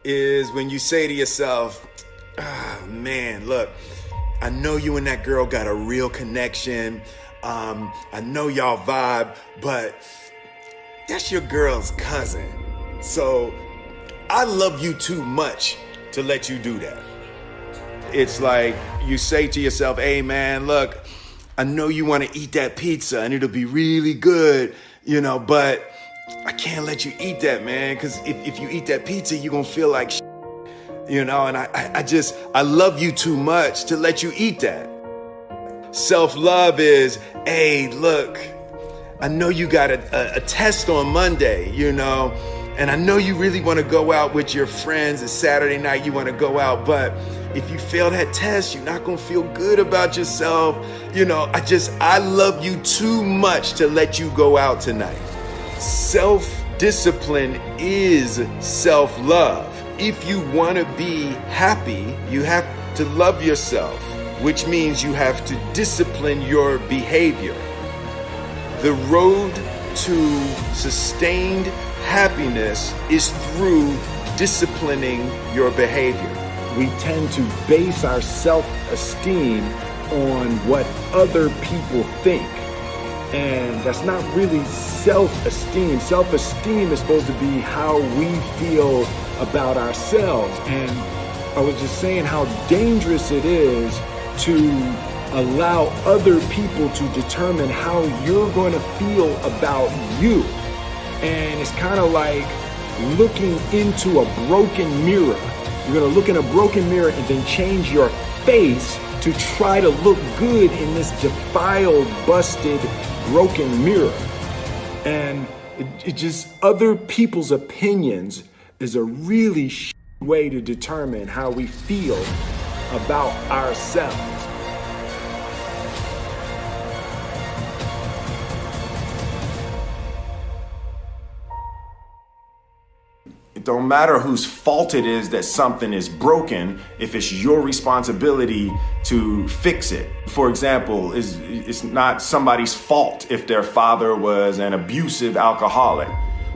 is when you say to yourself, man, look, I know you and that girl got a real connection. I know y'all vibe, but that's your girl's cousin. So I love you too much to let you do that. It's like you say to yourself, hey man, look, I know you want to eat that pizza and it'll be really good, but I can't let you eat that, man, because if you eat that pizza, you're going to feel like shit, and I love you too much to let you eat that. Self-love is, hey, look, I know you got a test on Monday, and I know you really want to go out with your friends. It's Saturday night, you want to go out, but if you fail that test, you're not going to feel good about yourself. I love you too much to let you go out tonight. Self-discipline is self-love. If you want to be happy, you have to love yourself, which means you have to discipline your behavior. The road to sustained happiness is through disciplining your behavior. We tend to base our self-esteem on what other people think. And that's not really self-esteem. Self-esteem is supposed to be how we feel about ourselves. And I was just saying how dangerous it is to allow other people to determine how you're going to feel about you. And it's kind of like looking into a broken mirror. You're going to look in a broken mirror and then change your face to try to look good in this defiled, busted, broken mirror. And it just, other people's opinions is a really way to determine how we feel about ourselves. It don't matter whose fault it is that something is broken if it's your responsibility to fix it. For example, it's not somebody's fault if their father was an abusive alcoholic,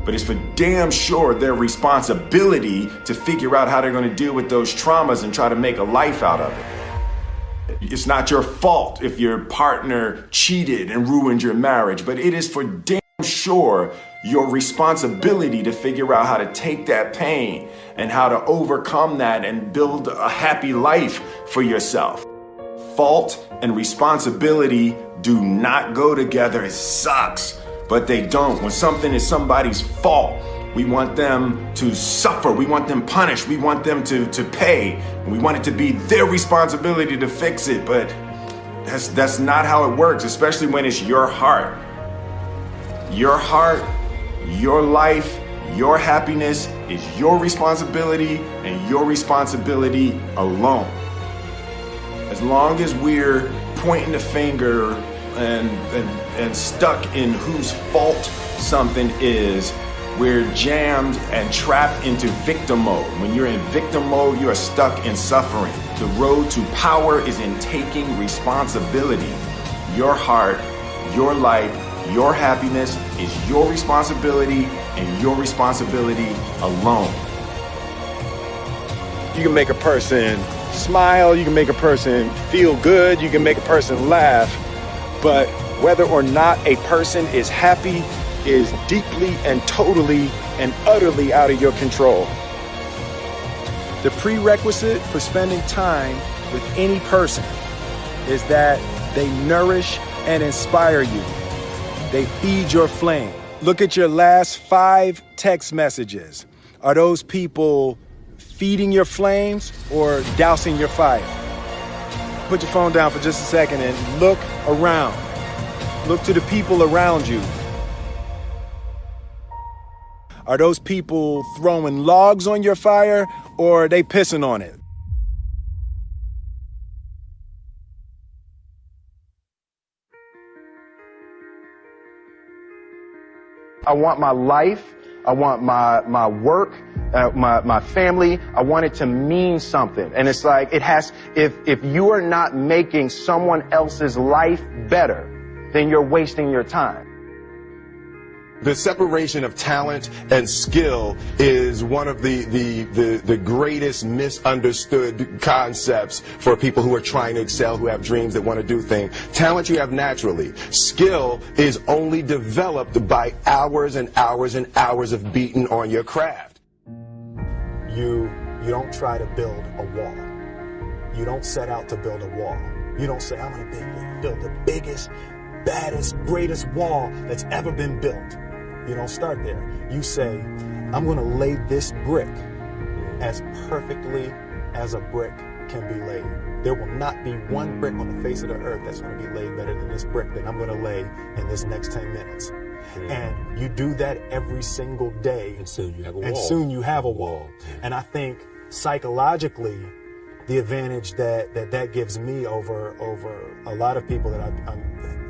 but it's for damn sure their responsibility to figure out how they're going to deal with those traumas and try to make a life out of it. It's not your fault if your partner cheated and ruined your marriage, but it is for damn sure your responsibility to figure out how to take that pain and how to overcome that and build a happy life for yourself. Fault and responsibility do not go together. It sucks, but they don't. When something is somebody's fault, we want them to suffer. We want them punished. We want them to pay. We want it to be their responsibility to fix it, but that's not how it works, especially when it's your heart. Your heart, your life, your happiness is your responsibility and your responsibility alone. As long as we're pointing the finger and stuck in whose fault something is, we're jammed and trapped into victim mode. When you're in victim mode, you are stuck in suffering. The road to power is in taking responsibility. Your heart, your life, your happiness is your responsibility and your responsibility alone. You can make a person smile, you can make a person feel good, you can make a person laugh, but whether or not a person is happy is deeply and totally and utterly out of your control. The prerequisite for spending time with any person is that they nourish and inspire you. They feed your flame. Look at your last 5 text messages. Are those people feeding your flames or dousing your fire? Put your phone down for just a second and look around. Look to the people around you. Are those people throwing logs on your fire or are they pissing on it? I want my life, I want my work, my family, I want it to mean something. And it's like, if you are not making someone else's life better, then you're wasting your time. The separation of talent and skill is one of the greatest misunderstood concepts for people who are trying to excel, who have dreams, that want to do things. Talent you have naturally. Skill is only developed by hours and hours and hours of beating on your craft. You don't try to build a wall. You don't set out to build a wall. You don't say, I'm going to build the biggest, baddest, greatest wall that's ever been built. You don't start there. You say, I'm going to lay this brick as perfectly as a brick can be laid. There will not be one brick on the face of the earth that's going to be laid better than this brick that I'm going to lay in this next 10 minutes. And you do that every single day. And soon you have a wall. And soon you have a wall. And I think psychologically, the advantage that gives me over a lot of people that I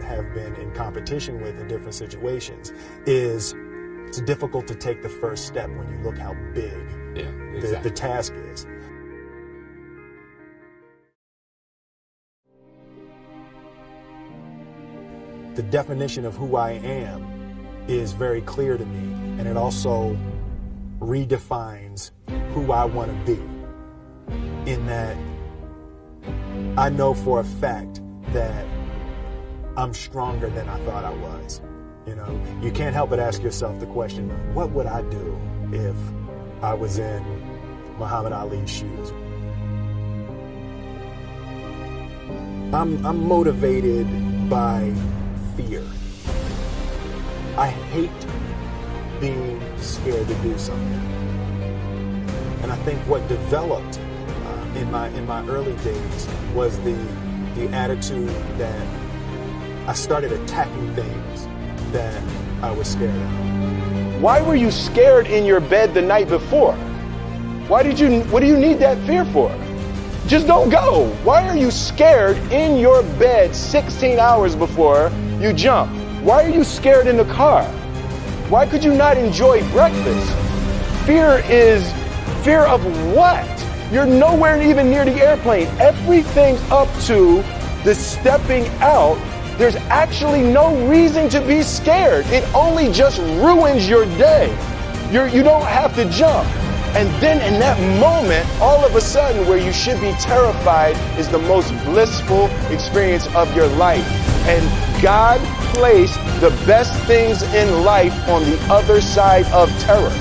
have been in competition with in different situations is it's difficult to take the first step when you look how big the task is. The definition of who I am is very clear to me, and it also redefines who I want to be, in that I know for a fact that I'm stronger than I thought I was. You know, you can't help but ask yourself the question, what would I do if I was in Muhammad Ali's shoes? I'm motivated by fear. I hate being scared to do something. And I think what developed in my early days was the attitude that I started attacking things that I was scared of. Why were you scared in your bed the night before? What do you need that fear for? Just don't go. Why are you scared in your bed 16 hours before you jump? Why are you scared in the car? Why could you not enjoy breakfast? Fear of what? You're nowhere even near the airplane. Everything up to the stepping out, there's actually no reason to be scared. It only just ruins your day. You don't have to jump. And then in that moment, all of a sudden, where you should be terrified is the most blissful experience of your life. And God placed the best things in life on the other side of terror.